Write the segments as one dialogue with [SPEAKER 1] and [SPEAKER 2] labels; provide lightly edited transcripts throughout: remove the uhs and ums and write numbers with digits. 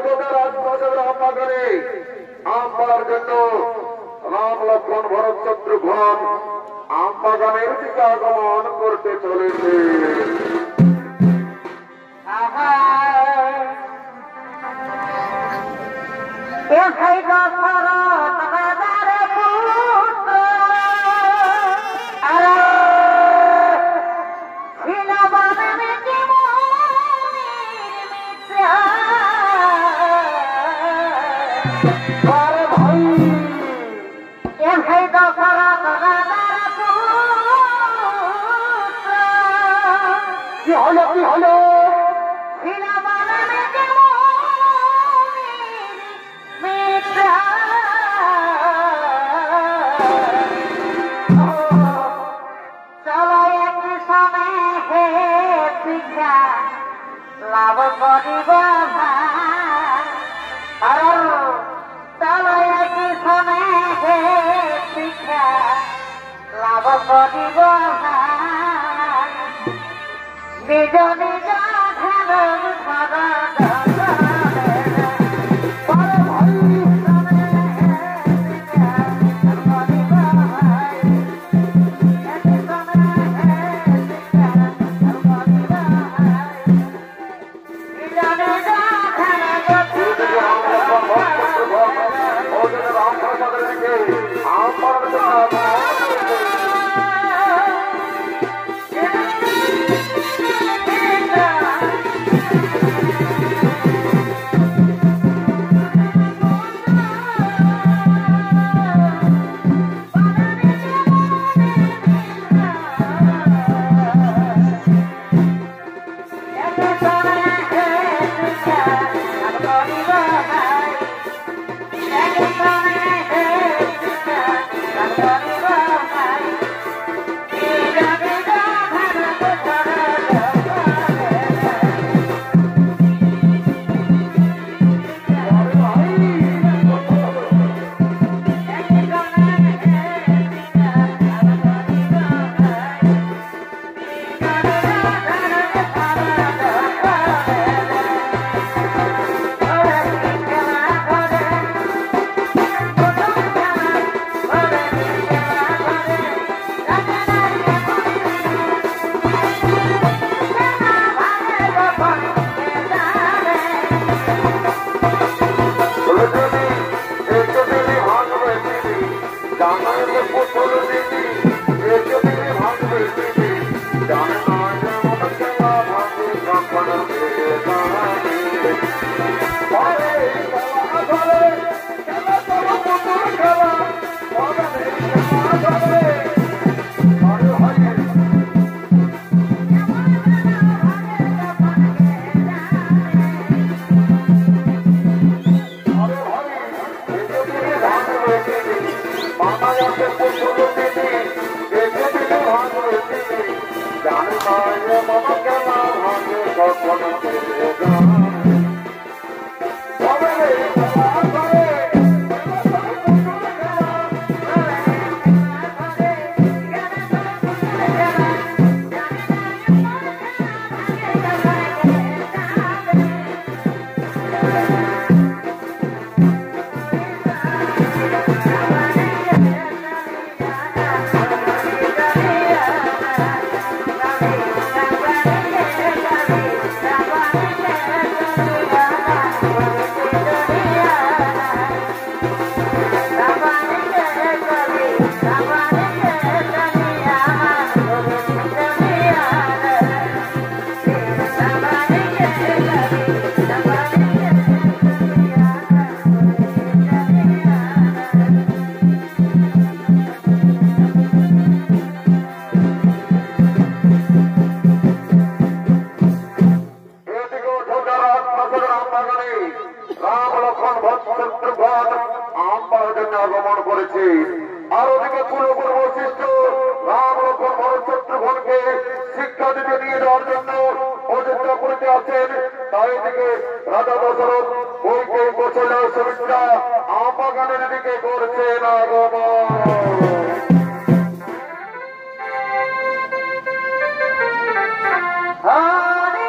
[SPEAKER 1] তোদের রাজপথের আমবাগানে আম পাড়ার জন্য রাম লক্ষ্মণ ভরত শত্রুঘ্ন আমবাগানের দিকে আগমন করতে চলেছে। কি হলো কি হলো?
[SPEAKER 2] লাভ করিব পিছনে শিক্ষা লাভ করিব নিজ নিজ ঘর সদা
[SPEAKER 1] আগমন করেছে। আর ওদিকে কুলপূর্ব বৈশিষ্ট্য রাম লক্ষ্মণ ভরত শত্রুঘ্নকে শিক্ষা দিতে নিয়ে যাওয়ার জন্য প্রচেষ্টা করতে আছেন। তাই দিকে রাজা দশরথ বইকে কৌশল্য সুমিত্রা আমবাগানের দিকে করছেন আগমন।
[SPEAKER 2] হরি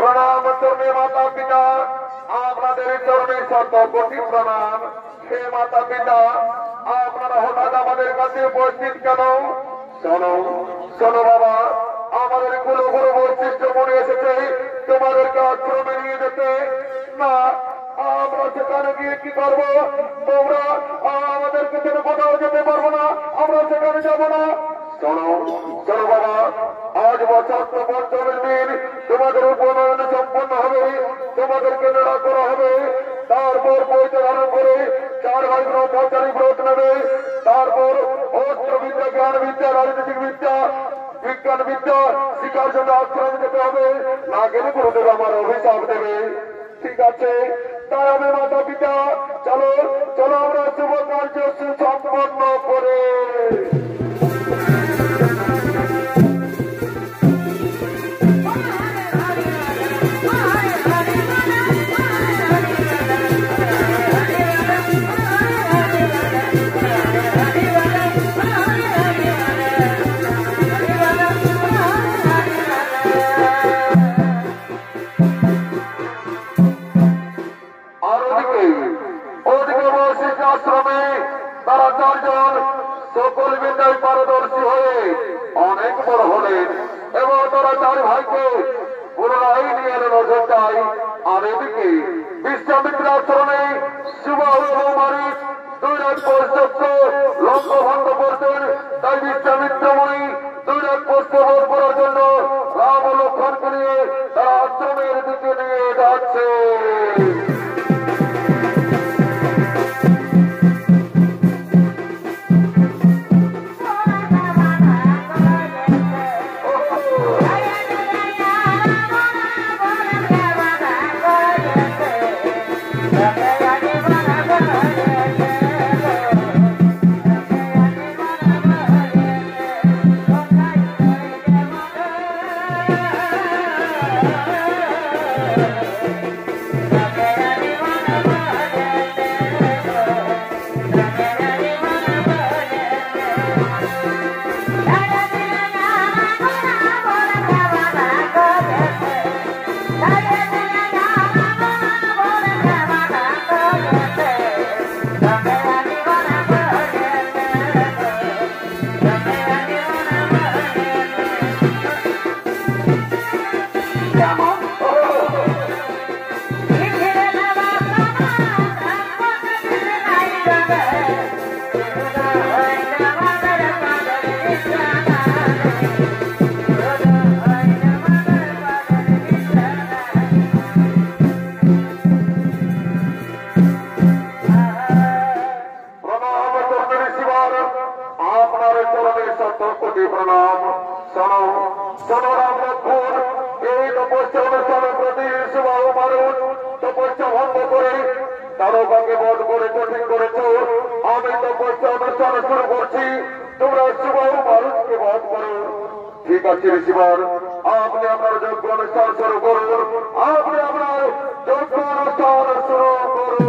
[SPEAKER 1] প্রণাম চরণে মাতা পিতা, আপনাদের চরণে শত কোটি প্রণাম। হে মাতা পিতা, আপনারা হঠাৎ আমাদের কাছে উপস্থিত কেন? শোনো শোনো বাবা, আমাদের কুলগুরু বৈশিষ্ট্য মনে এসেছে তোমাদেরকে আশ্রমে নিয়ে যেতে। না, আমরা সেখানে গিয়ে কি করবো? তোমরা আমাদেরকে ছেড়ে কোথাও যেতে পারবো না, আমরা সেখানে যাবো না। শোনো শোনো বাবা, আজ বছর পঞ্চমের দিন তোমাদের উপনয়ন সম্পন্ন হবে, তোমাদেরকে নেড়া করা হবে। তারপর বইতে ধারণ করে 4 ভাই ব্রহ্মচারী ব্রত নেবে। তারপর অস্ত্র বিদ্যা, জ্ঞান বিদ্যা, রাজনৈতিক বিদ্যা, বিজ্ঞান বিদ্যা শিকার জন্য আশ্রমে যেতে হবে। না গেলে গুরুদেব আমার অভিশাপ দেবে। ঠিক আছে, তাই আমি মাতা পিতা চলো চলো আমরা শুভ কার্য সুসম্পন্ন করে আশ্রমে তারা 4 জন সকল বিদ্যায় পারদর্শী হয়ে অনেক বড় হলেন এবং তারা 4 ভাইকে পুনরায় নিয়ে এলেন অযোধ্যায়। আর এদিকে বিশ্বামিত্র আশ্রমে সুবাহু এবং মারিচ 2 রাত পর্যন্ত লক্ষ্যভঙ্গ করতেন। তাই বিশ্বামিত্রমণি 2 রাত পোস্টবোধ করার জন্য রাম ও লক্ষ্মণকে নিয়ে তারা আশ্রমের দিকে নিয়ে যাচ্ছে। প্রণাম। শোনো শোনো রাম লক্ষ্মণ, এই তপস্যা অনুষ্ঠানের প্রতি সুবাহু মারুত তপস্যা ভঙ্গ করে তারকাকে বধ করে কঠিন করেছ। আমি তপস্যা অনুষ্ঠান শুরু করছি, তোমরা সুবাহু মারুতকে বধ করো। ঠিক আছে ঋষিবর, আপনি আপনার যজ্ঞ অনুষ্ঠান শুরু করুন। আপনি আপনার যজ্ঞ অনুষ্ঠান শুরু করুন।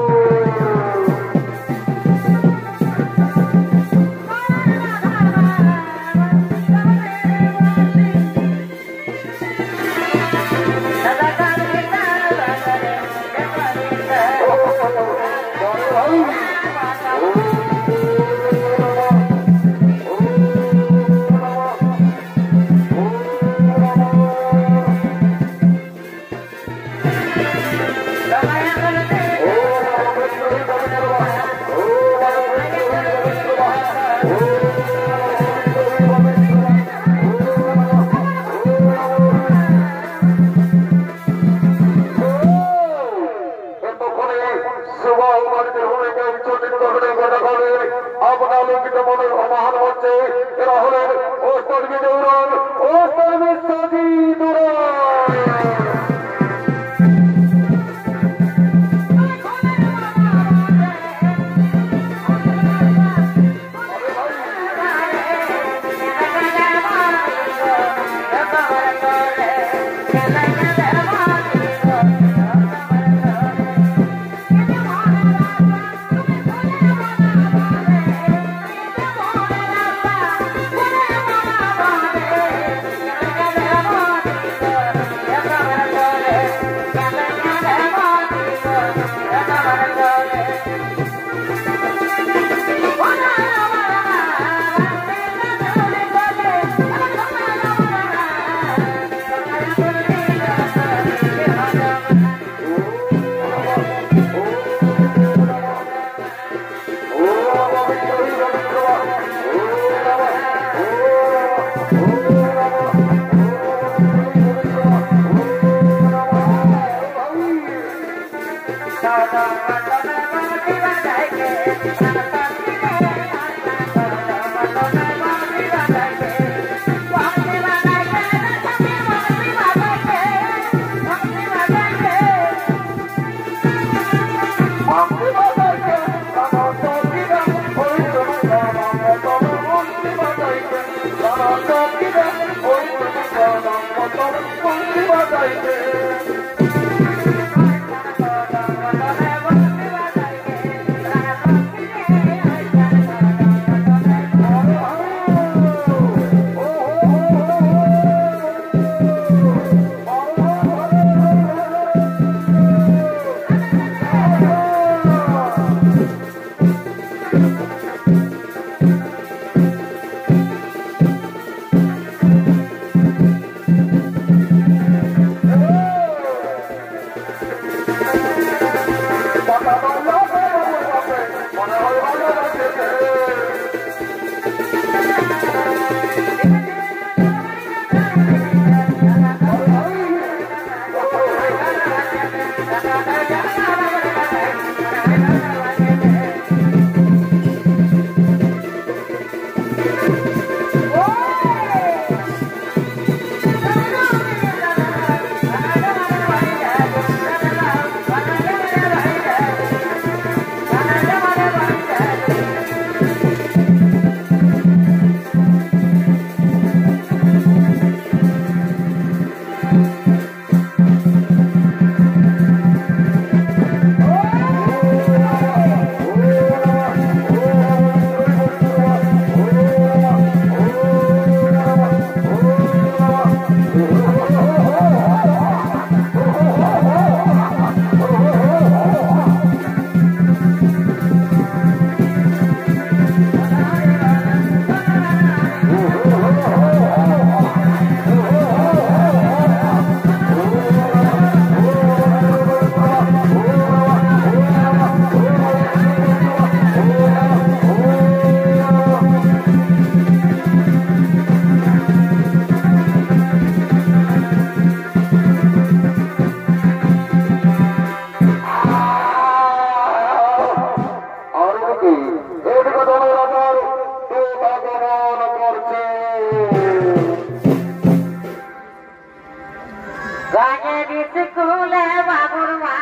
[SPEAKER 2] গায়ের স্কুলে বাবুর মা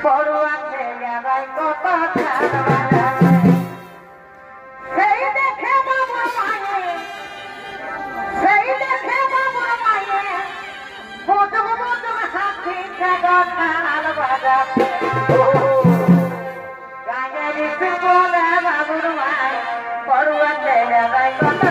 [SPEAKER 2] পড়ুয়া ছেলেরাই কত সেই দেখে বাবুর মায়ে বুঝুক হাসি খাল বাজাতে গায়ের স্কুলে বাবুর মা পড়ুয়া ছেলেরাই কত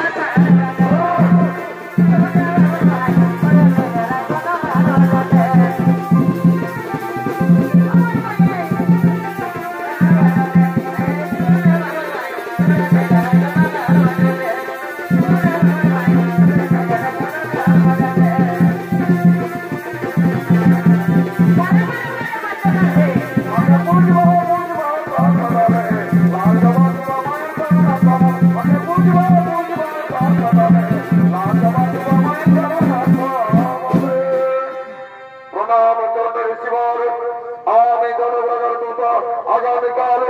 [SPEAKER 1] আগামীকাল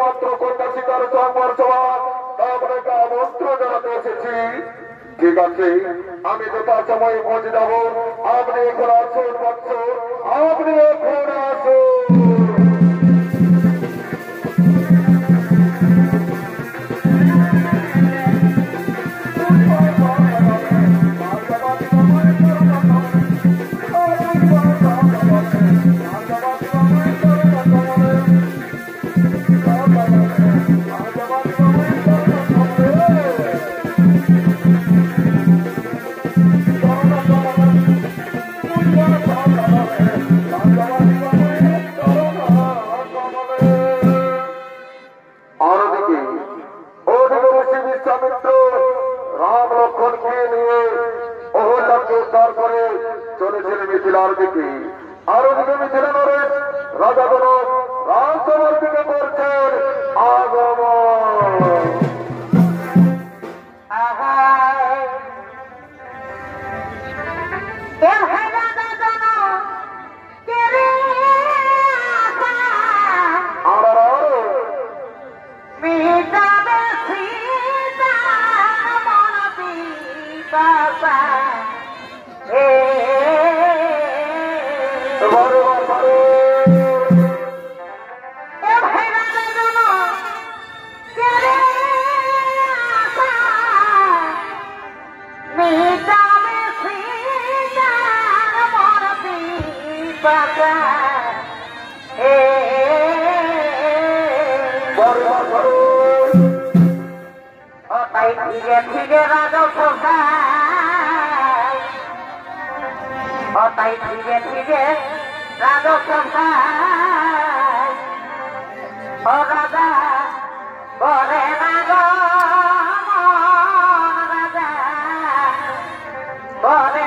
[SPEAKER 1] মাত্র কন্যাশিকার সংবাদ সভা আপনাকে আমন্ত্রণ জানাতে এসেছি। ঠিক আছে, আমি যথা সময় পৌঁছে যাব। আপনি এখন আসুন বৎস, আপনি এখন আসুন। রাম লক্ষ্মণকে নিয়ে অহল্যাকে উদ্ধার করে চলেছেন মিথিলার দিকে। আরো দিকে মিথিলা নরেশ রাজা জনক রাজসভার দিকে করছেন আগমন।
[SPEAKER 2] ধীরে ধীরে রাজা সভায় তাই ধীরে ধীরে রাজা সভায় রাজা বলে রাজা রাজা বলে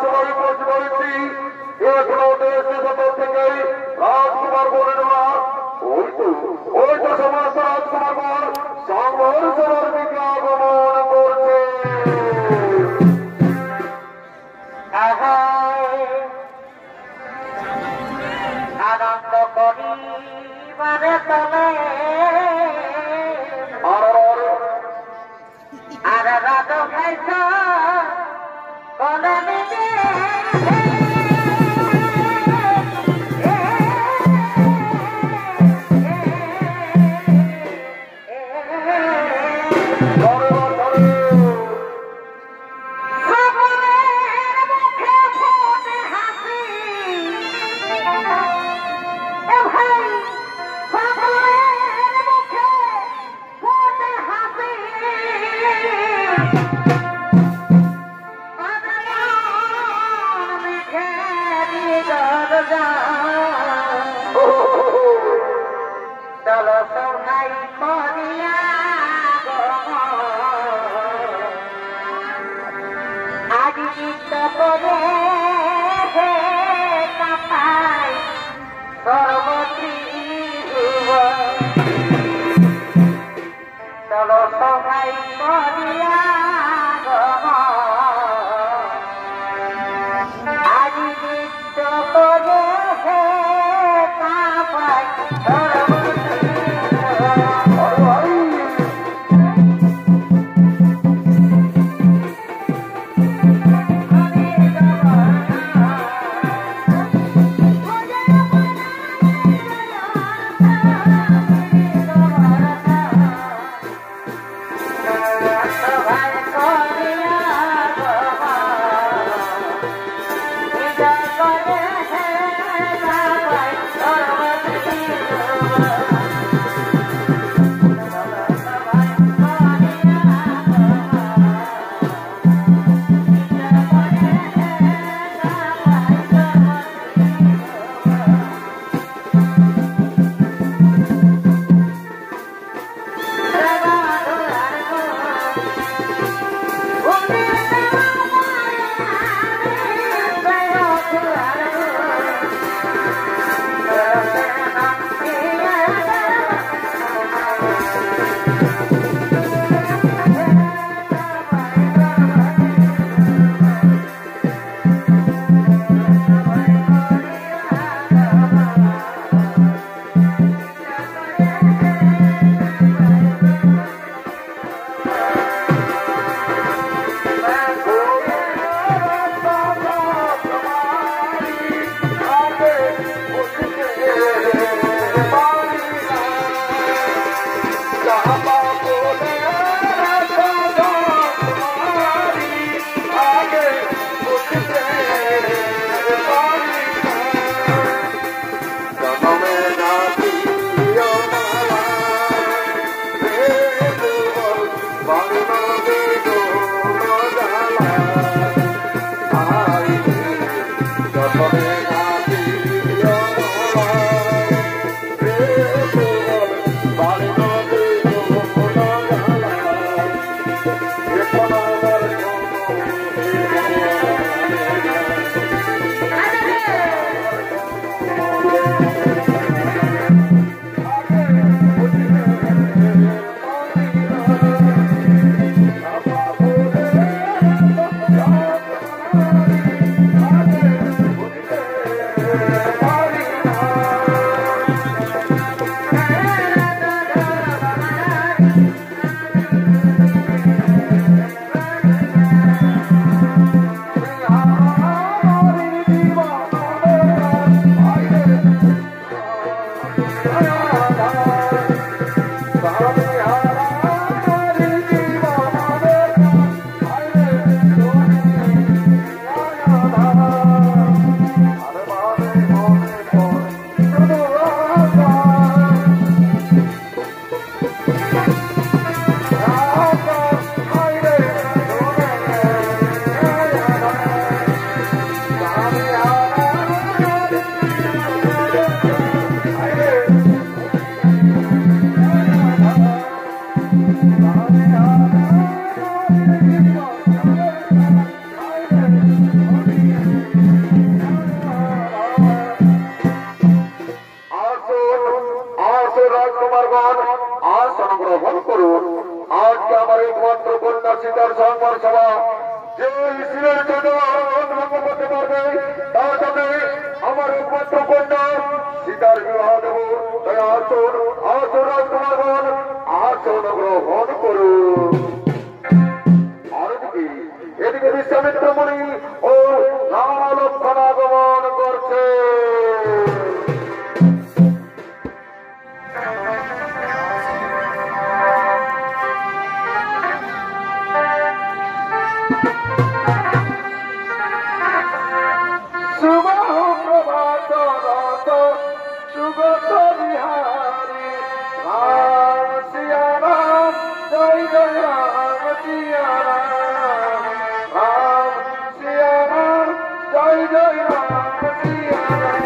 [SPEAKER 1] সবাই বসে রয়েছি এখনো দেশ থেকে রাজকুমার বোনেরা ওই তো সমস্ত রাজকুমার বোন সংঘর্ষের দিকে আগমন করছে।
[SPEAKER 2] আনন্দ করিবারে তলে আর রাত খাইছ কলে নিজে চলো সবাই করিয়া আজ চিত্ত করে কাপাই সর্বত্রী চলো সবাই করিয়া আজ চিত্ত করে কাপাই
[SPEAKER 1] শিলের জন্য ভঙ্গ করতে পারবে তার সাথে আমার একমাত্র কন্যা সীতার বিবাহ দেব। তাই আসুন আসুন রাজকুমারগণ, আসন গ্রহণ করুন। আর এদিকে বিশ্বামিত্র মুনি ও রাম লক্ষ্মণ আগমন করছে। শুভ প্রভাত রাত সুগত বিহারী রাম সিয়া রাম জয় জয় রাম সিয়া রাম রাম সিয়া রাম জয় জয় রাম সিয়া রাম।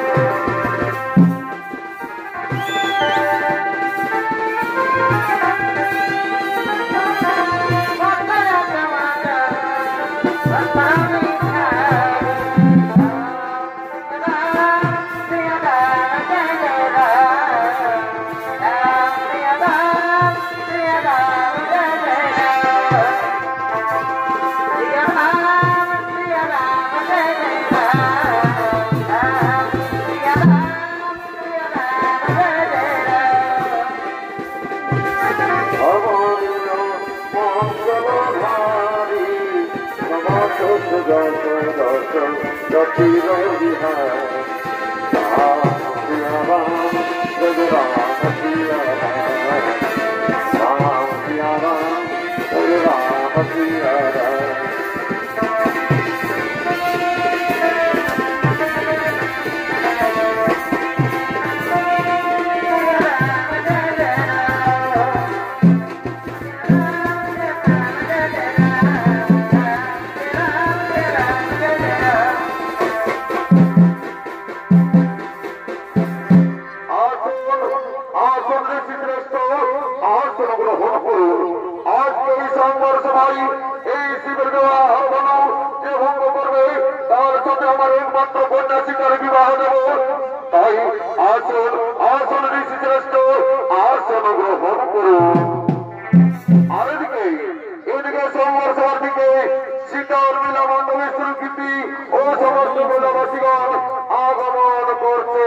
[SPEAKER 1] আগমন করছে।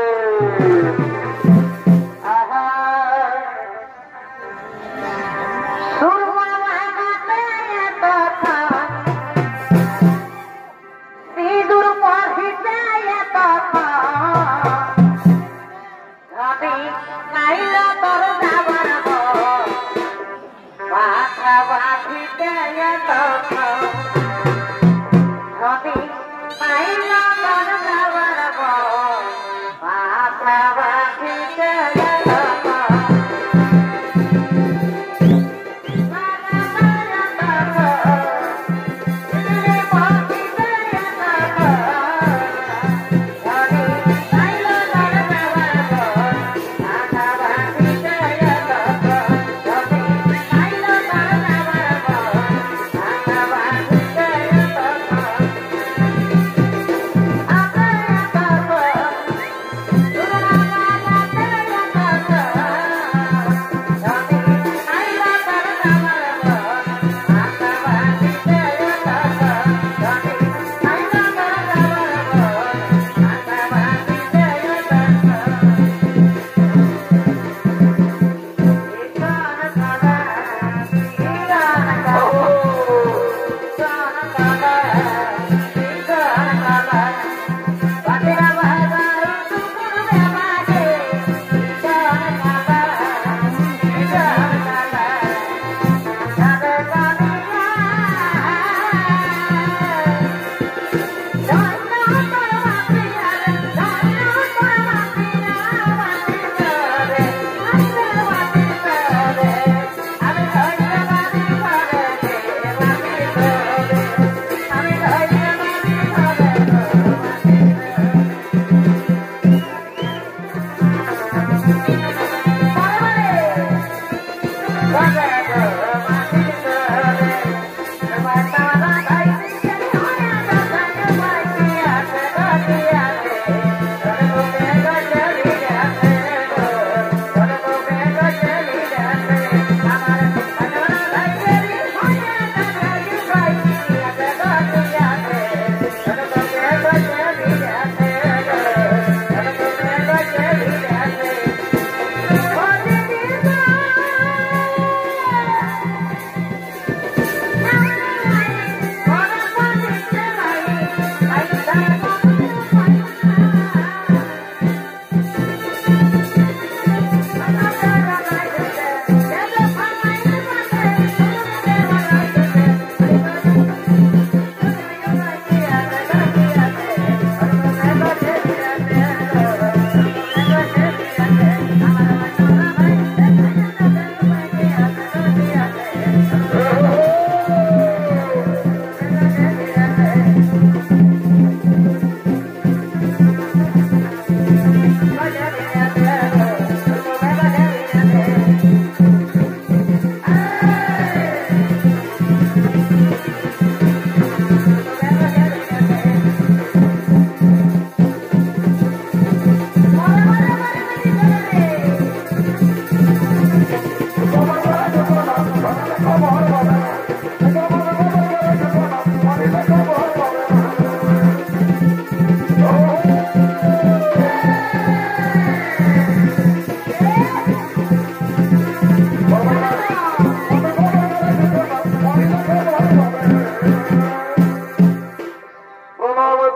[SPEAKER 2] Bye.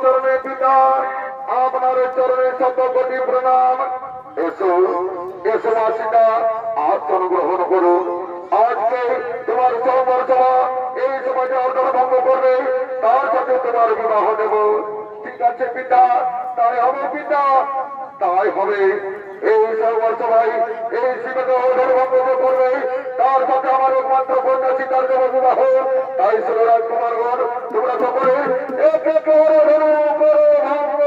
[SPEAKER 1] চরণে পিতা আপনার চরণে শত কোটি প্রণাম। এসো এসো মাসিকা আসন গ্রহণ করুন। আজকে তোমার সৌমর্যাদা এই সমাজে অর্জন ভঙ্গ করবে, তার সাথে তোমার বিবাহ দেব। ঠিক আছে পিতা, তাই হবে পিতা, তাই হবে। এই সৌমর্যাদায় এই সীমাকে অর্জন ভঙ্গ করবে, তার সাথে আমার একমাত্র কন্যা সীতার দেব বিবাহ। তাই শিবরাজ কুমারগণ তোমরা সকলে এক এক করে ধরো করো ভঙ্গ।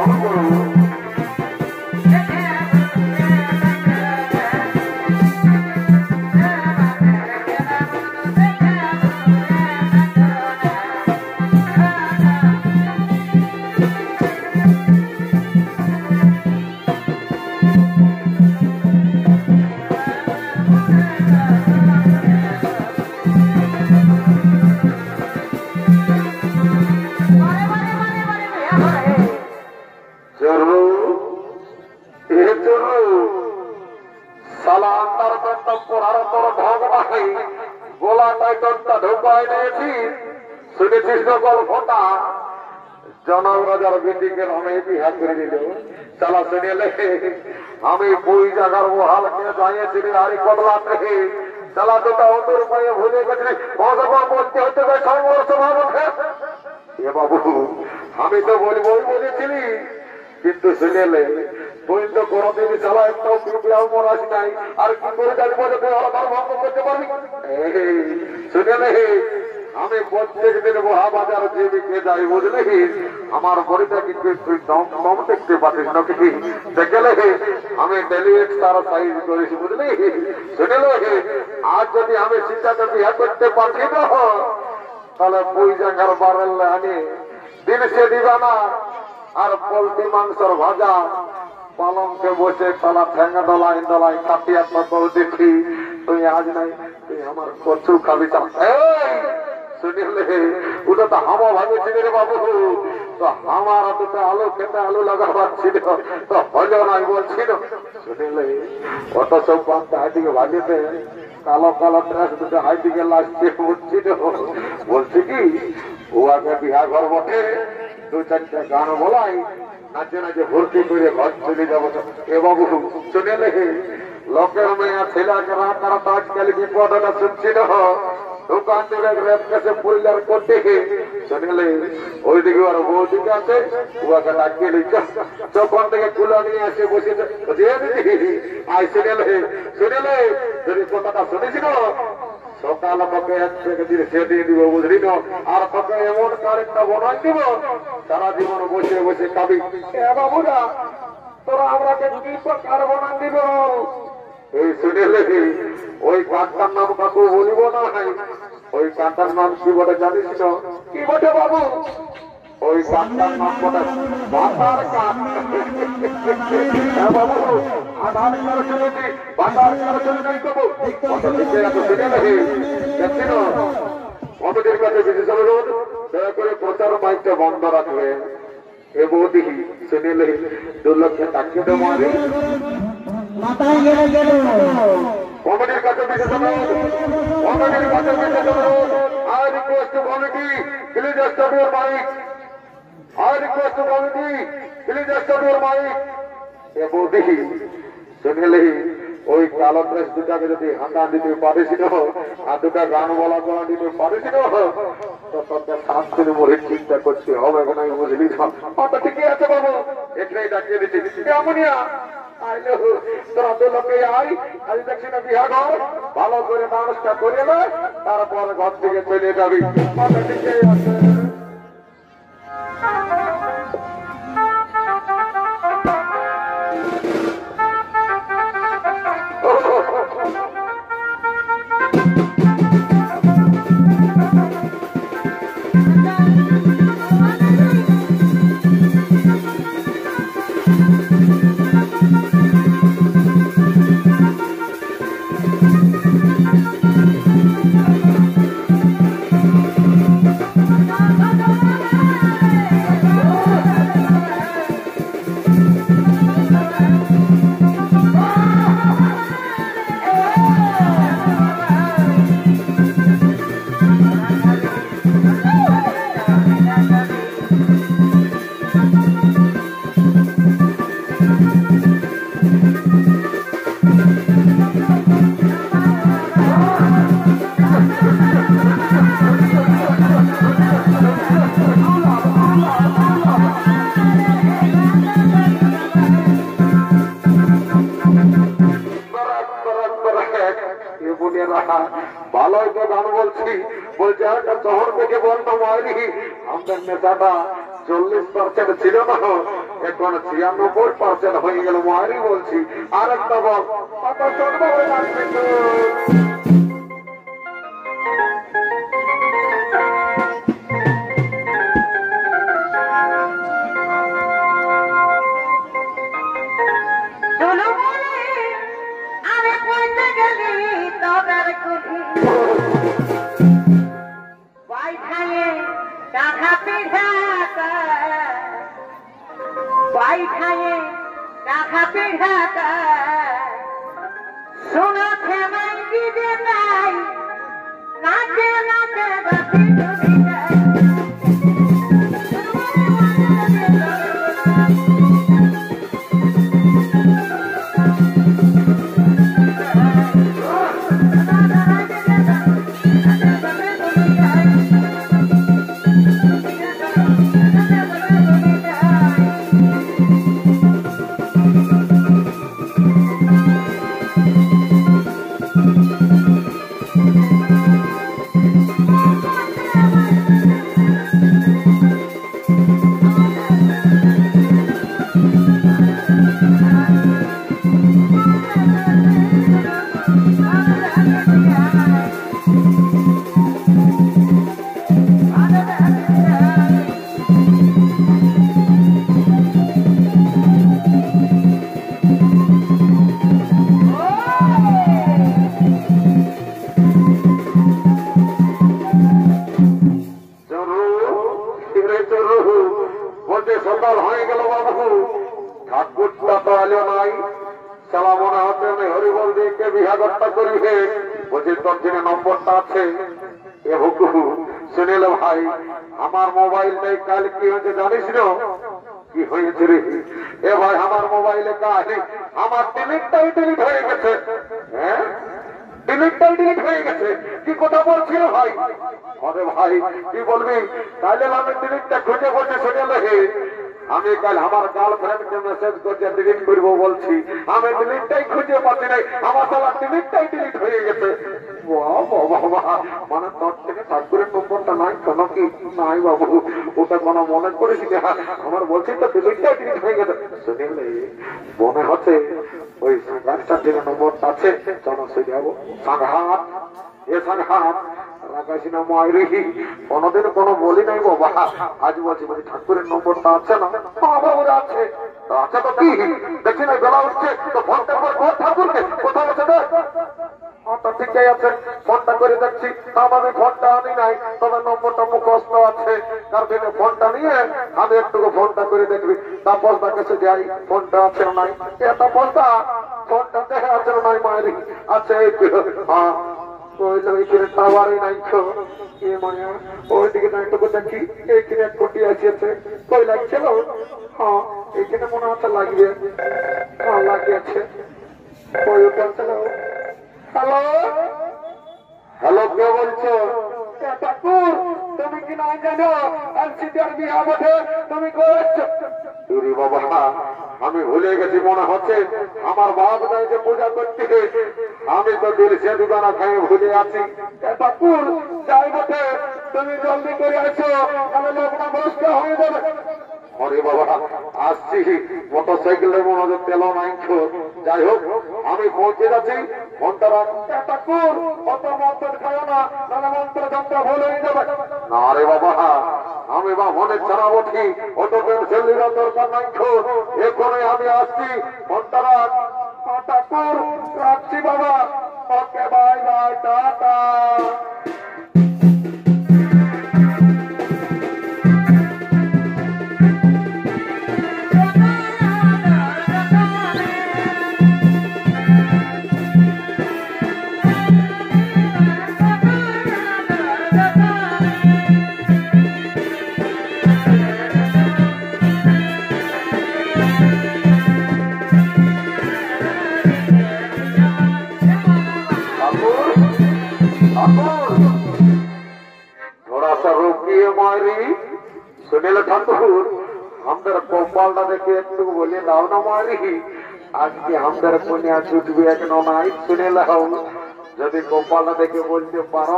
[SPEAKER 1] গ্রহণ করুন। জনরাজার বেটিকে আমি বিহা করে দিল চালা শুনেলে আমি বই জায়গার মহালকে যাইয়েছিলি আরে কদলা থেকে চালা দুটা অন্তর পায়ে ভুলে গেছিলি ভগবান বলতে হতে এ বাবু আমি তো বলবই বলেছিলি কিন্তু শুনেলে তুই তো কোনদিন চালা একটাও বিপ্লব মরাস নাই আর কি করে জানবো যে তুই আমার ভঙ্গ করতে পারবি শুনেলে আমি প্রত্যেক দিন মহাবাজার জীবিকে যাই বুঝলি আমার বড়িটা কিন্তু তুই দম দেখতে পাচ্ছিস না কি দেখলে আমি ডেলি এক্সট্রা সাইজ করেছি বুঝলি শুনেলে আজ যদি আমি চিন্তাটা বিয়া করতে পারছি না তাহলে বই জায়গার বাড়াল আনি দিন সে দিবা না আর পোলট্রি মাংসর ভাজা পালংকে বসে তালা ঠেঙ্গা ডলাই ডলাই কাটিয়া দেখি তুই আজ নাই তুই আমার কচু খাবি শুনিলে ওটা তো হামা ভাবেছিল রে বাবু তো আমার দুটো আলু খেতে আলু লাগাবার ছিল তো হলো নাই বলছিল শুনিলে অত সব বাচ্চা হাইদিকে ভাজিতে কালো কালো ড্রেস দুটো হাইদিকে লাগছে বলছিল বলছি কি ও আগে বিহা ঘর বটে দু চারটা গান বলাই নাচে নাচে ভর্তি করে ঘর চলে যাবো এ বাবু শুনিলে লোকের মেয়া ছেলেকে রাত রাত আজকাল বিপদটা শুনছিল দোকান থেকে রেপ কাছে পরিবার করতে শুনলে ওইদিকে আর বৌদিকে আছে ওকে ডাকিয়ে দিচ্ছে যখন থেকে কুলা নিয়ে আসে বসেছে আই শুনেলে যদি কথাটা শুনেছিল সকাল তোকে এক থেকে দিন সে দিয়ে দিব বুঝলি না আর তোকে এমন কারেন্টটা বনাই দিব সারা জীবন বসে বসে খাবি বাবুরা তোরা আমরাকে কি কার বনাই দিব এই শুনেলে ওই কাঠটার নাম কাকু বলিব না ওই কাঠটার নাম কি বটে জানিস না কি বটে বাবু ওই কাঠটার নাম বটে ভাতার কাঠ বাবু আধার কার্ড শুনেছি ভাতার কার্ড শুনে দেবো দেখছি না কমিটির কাছে বিশেষ অনুরোধ দয়া করে প্রচার মাইকটা বন্ধ রাখবেন এ বৌদি শুনিলে 2 লক্ষ টাকা দেবো আমি
[SPEAKER 3] মাথায় গেলে গেল
[SPEAKER 1] কমিটির কাছে বিশেষ অনুরোধ কমিটির কাছে বিশেষ অনুরোধ I request committee please stop your mic I request committee please stop your mic এ বৌদি শুনিলে ওই কালো ড্রেস দুটাকে যদি হাঁটা দিতে পারিস আর দুটা গান বলা করা দিতে পারিস তো তোকে 7 দিন মরে চিন্তা করতে হবে না বুঝলি ঠিকই আছে বাবু এটাই ডাকিয়ে দিচ্ছি এমনিয়া আইলো তোরা তো লোকে আই আজ দেখছি না বিহা ঘর ভালো করে মানুষটা করে না তারপর ঘর থেকে চলে যাবি ঠিকই আছে ভালোই তো গান বলছি বলছে একটা শহর থেকে বলতো মারি আমাদের নেতাটা 40% ছিল না, এখন 96% হয়ে গেল। মারি বলছি আর একটা বল কথা শুনবো লাগবে তো।
[SPEAKER 2] সোনা খেমাই দিতে নাই নাচে নাচে বাসি ডুবি যায়
[SPEAKER 1] সকাল হয়ে গেল বাবু, ঠাকুরটা তো আলো নাই। চালা মনে হচ্ছে আমি হরিবল দিকে বিহাগরটা করিবে। বলছি তোর দিনে নম্বরটা আছে। এ হুকু শুনিল ভাই, আমার মোবাইলটাই কাল কি হয়েছে জানিস না? কি হয়েছে রে? এ ভাই আমার মোবাইলে কাজ আমার ডিলিটটাই ডিলিট হয়ে গেছে। হ্যাঁ ডিলিটটাই ডিলিট হয়ে গেছে। কি কথা বলছিল ভাই? আরে ভাই কি বলবি? তাহলে আমি ডিলিটটা খুঁজে বলছি শুনে লেগে আমি কাল আমার গার্লফ্রেন্ডকে মেসেজ করছে ডিলিট করবো বলছি, আমি ডিলিটটাই খুঁজে পাচ্ছি নাই। আমার সালা ডিলিটটাই ডিলিট হয়ে গেছে। মানে তোর থেকে ঠাকুরের নম্বরটা নাই কেন? কি নাই বাবু, ওটা কোনো মনে করিস না। আমার বলছি তো ডিলিটটাই ডিলিট হয়ে গেছে। শুনিলে মনে হচ্ছে ওই সাংঘাতটার দিকে নম্বরটা আছে। চলো সে যাবো সাংঘাত। এ সাংঘাত রাখাছি না মায়েরি, কোনোদিন কোনো বলি নাই বাবা। আজ বলছি বলছি ঠাকুরের নম্বরটা আছে না? বাবা আছে। আচ্ছা তো কি দেখি না বেলা উঠছে তো ফোনটা করে কোন ঠাকুরকে কোথাও আছে দেখ। ঠিকই আছে, ফোনটা করে দেখছি। আমি ফোনটা আনি নাই, তবে নম্বরটা মুখস্থ আছে। তার জন্য ফোনটা নিয়ে আমি একটু ফোনটা করে দেখবি। তারপর তার কাছে যাই, ফোনটা আছে নাই। এটা ফোনটা ফোনটা দেখে আছে নাই মায়েরি? আছে। হ্যাঁ টাওয়ারে নাই মায়া, ওইদিকে নাইটুকু দেখি এইখানে এক কোটি আসিয়েছে। কই লাগছিল? হ্যাঁ এইখানে মনে হচ্ছে লাগিয়ে। হ্যাঁ লাগিয়েছে। হ্যালো হ্যালো, কে বলছো? ঠাকুর তুমি কি না জানো আলসিটার বিয়া বটে? তুমি করছো বাবা? আমি ভুলে গেছি মনে হচ্ছে। আমার বাপ নাই যে পূজা করতে, আমি তো দিল সে দুদানা খাই ভুলে আছি। ঠাকুর যাই বটে, তুমি জলদি করে আসো, আমি লোকটা বসতে হয়ে যাবে। আরে বাবা আসছি, মোটরসাইকেলের মনে হচ্ছে তেল নাই। যাই হোক আমি পৌঁছে যাচ্ছি। ফোনটা রাখ। ঠাকুর অত মন্ত্র খায় না, তাহলে মন্ত্র যন্ত্র ভুল হয়ে যাবে। না রে বাবা, আমি বা মনে ছাড়াবো ঠিক। অত টেনশন নেওয়ার দরকার নাই। এখনই আমি আসছি। ফোনটা রাখ। ঠাকুর রাখছি বাবা। Okay bye bye, tata. Sunil Thakur हमारे गोपालटा देखे एक बोले दाओ ना मारी आज के हमारे पुनिया छुटबी एक नाई सुनील जदि गोपालटा देखे बोलते पारो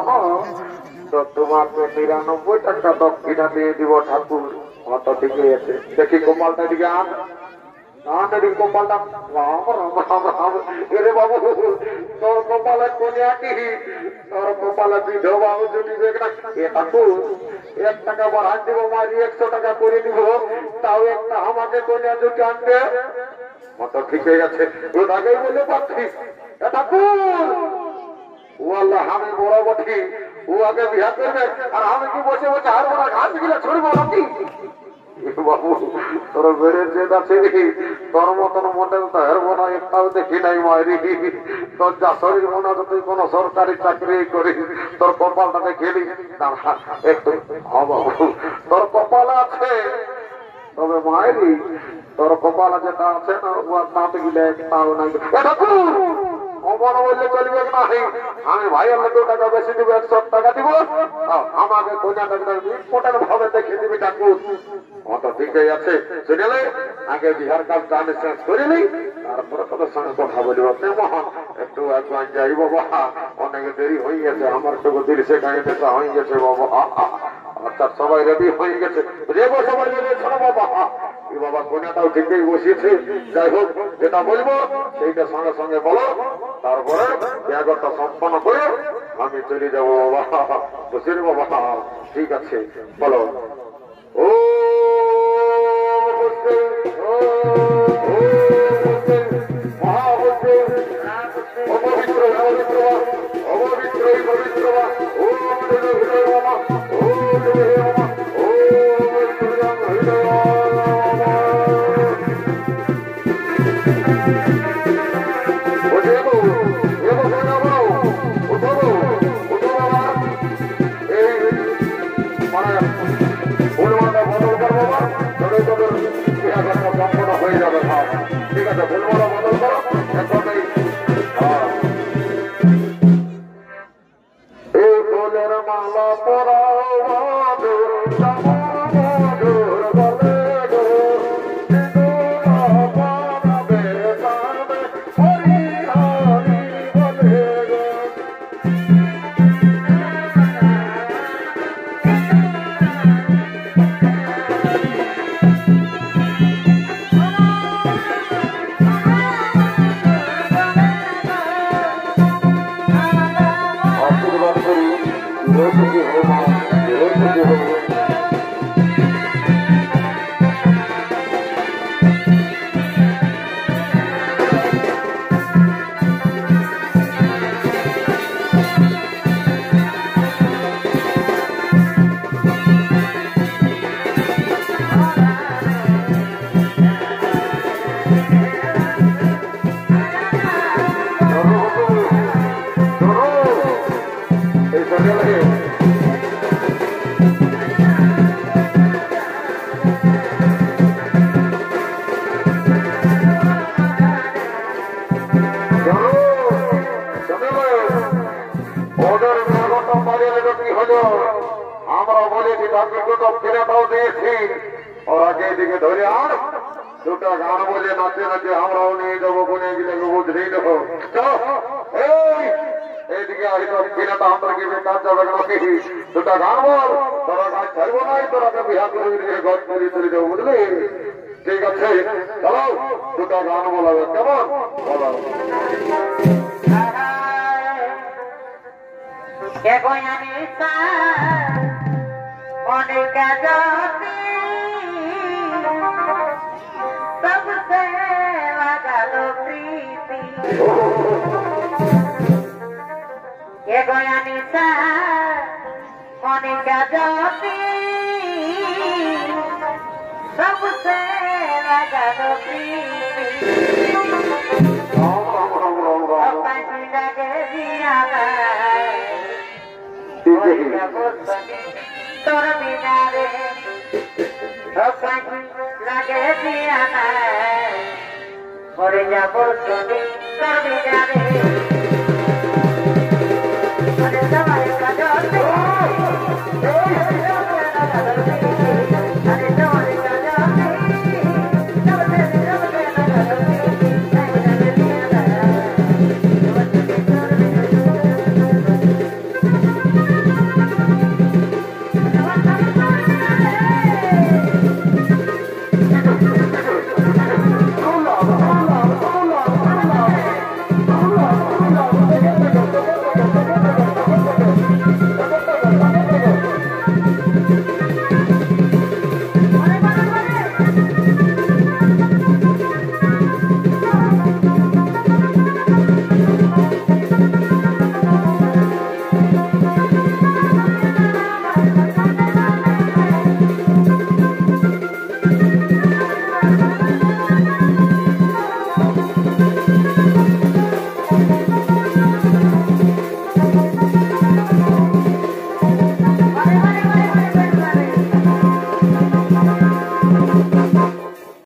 [SPEAKER 1] तो तुम्हारे 99 टाका दक्षिणा दिए দিব ठाकुर। তো ঠিকই আছে। দেখি কপালটা দিকে আন দেখি কপালটা। এরে বাবু তোর কপালে কোনিয়া কি তোর কপালে বিধবা যদি এটা 1 টাকা বাড়ান দিব মারি 100 টাকা করে দিব তাও একটা আমাকে কোনিয়া যদি আনবে তো ঠিক হয়ে গেছে। ও আগেই বলে পাচ্ছি এটা ও আল্লাহ আমি বড় বটি ও আগে বিয়া করবে আর আমি কি বসে বসে আর বড় ঘাস গিলা ছড়বো নাকি বাবু তোর বেড়ের যে আছে তোর মতন মডেল তো হেরবো না একটাও দেখি নাই মায়েরি তোর যা শরীর মনে হতো তুই কোনো সরকারি চাকরি করিস তোর কপালটাতে খেলি একটু বাবু তোর কপাল আছে তবে মায়েরি তোর কপালে যেটা আছে না তাতে গিলে একটাও নাই এটা অমন বললে চলবে না আমি ভাইয়ের লোক টাকা বেশি দিব 100 টাকা দিব আমাকে কোনটা ইম্পর্টেন্ট ভাবে দেখে দিবি ঠাকুর তো ঠিকই আছে শুনলে আগে বিহার কাজ টানে শেষ করিনি তারপরে তোদের সঙ্গে কথা বলবো মহান একটু একবার যাই বাবা অনেক দেরি হয়ে গেছে আমার তো দিল সে গাড়ি নেতা হয়ে গেছে বাবা আচ্ছা সবাই রেডি হয়ে গেছে রেবো সবাই রেডি শোনো বাবা বাবা কোনাটাও ঠিকই বসিয়েছে যাই হোক যেটা বলবো সেইটা সঙ্গে সঙ্গে বলো তারপরে ব্যাগটা সম্পন্ন করে আমি চলে যাবো বাবা বসির বাবা ঠিক আছে বলো ও অপবিত্র অপবিত্র অপবিত্র পবিত্র ও হয়ে যাবে ঠিক আছে ফুলমালা বদল করো একসাথেই এই ফুলের মালা পরাও আমরা বলেছি ঠাকুর দুটো ফিরেটাও দিয়েছি ওরা কে দিকে ধরে আর দুটো গান বলে নাচে নাচে আমরাও নিয়ে যাবো কোনে গেলে বুঝলেই দেবো এইদিকে আসতো ফিরেটা আমরা কি বেকার যাবে নাকি দুটো গান বল তোরা গাছ ছাড়বো নাই তোরাকে বিহার করে দিয়ে গছ করে তুলে দেবো বুঝলি ঠিক আছে চলো দুটো গান বলাবে কেমন বলো
[SPEAKER 2] অনেক सबसे लगालो प्रीति ये गोया निशा मोनिका ज्योति सबसे लगालो प्रीति अपनी लगे दिया तोर बिना रे লাগে দিয়া নাই মরে যাব তুমি তবে যাবে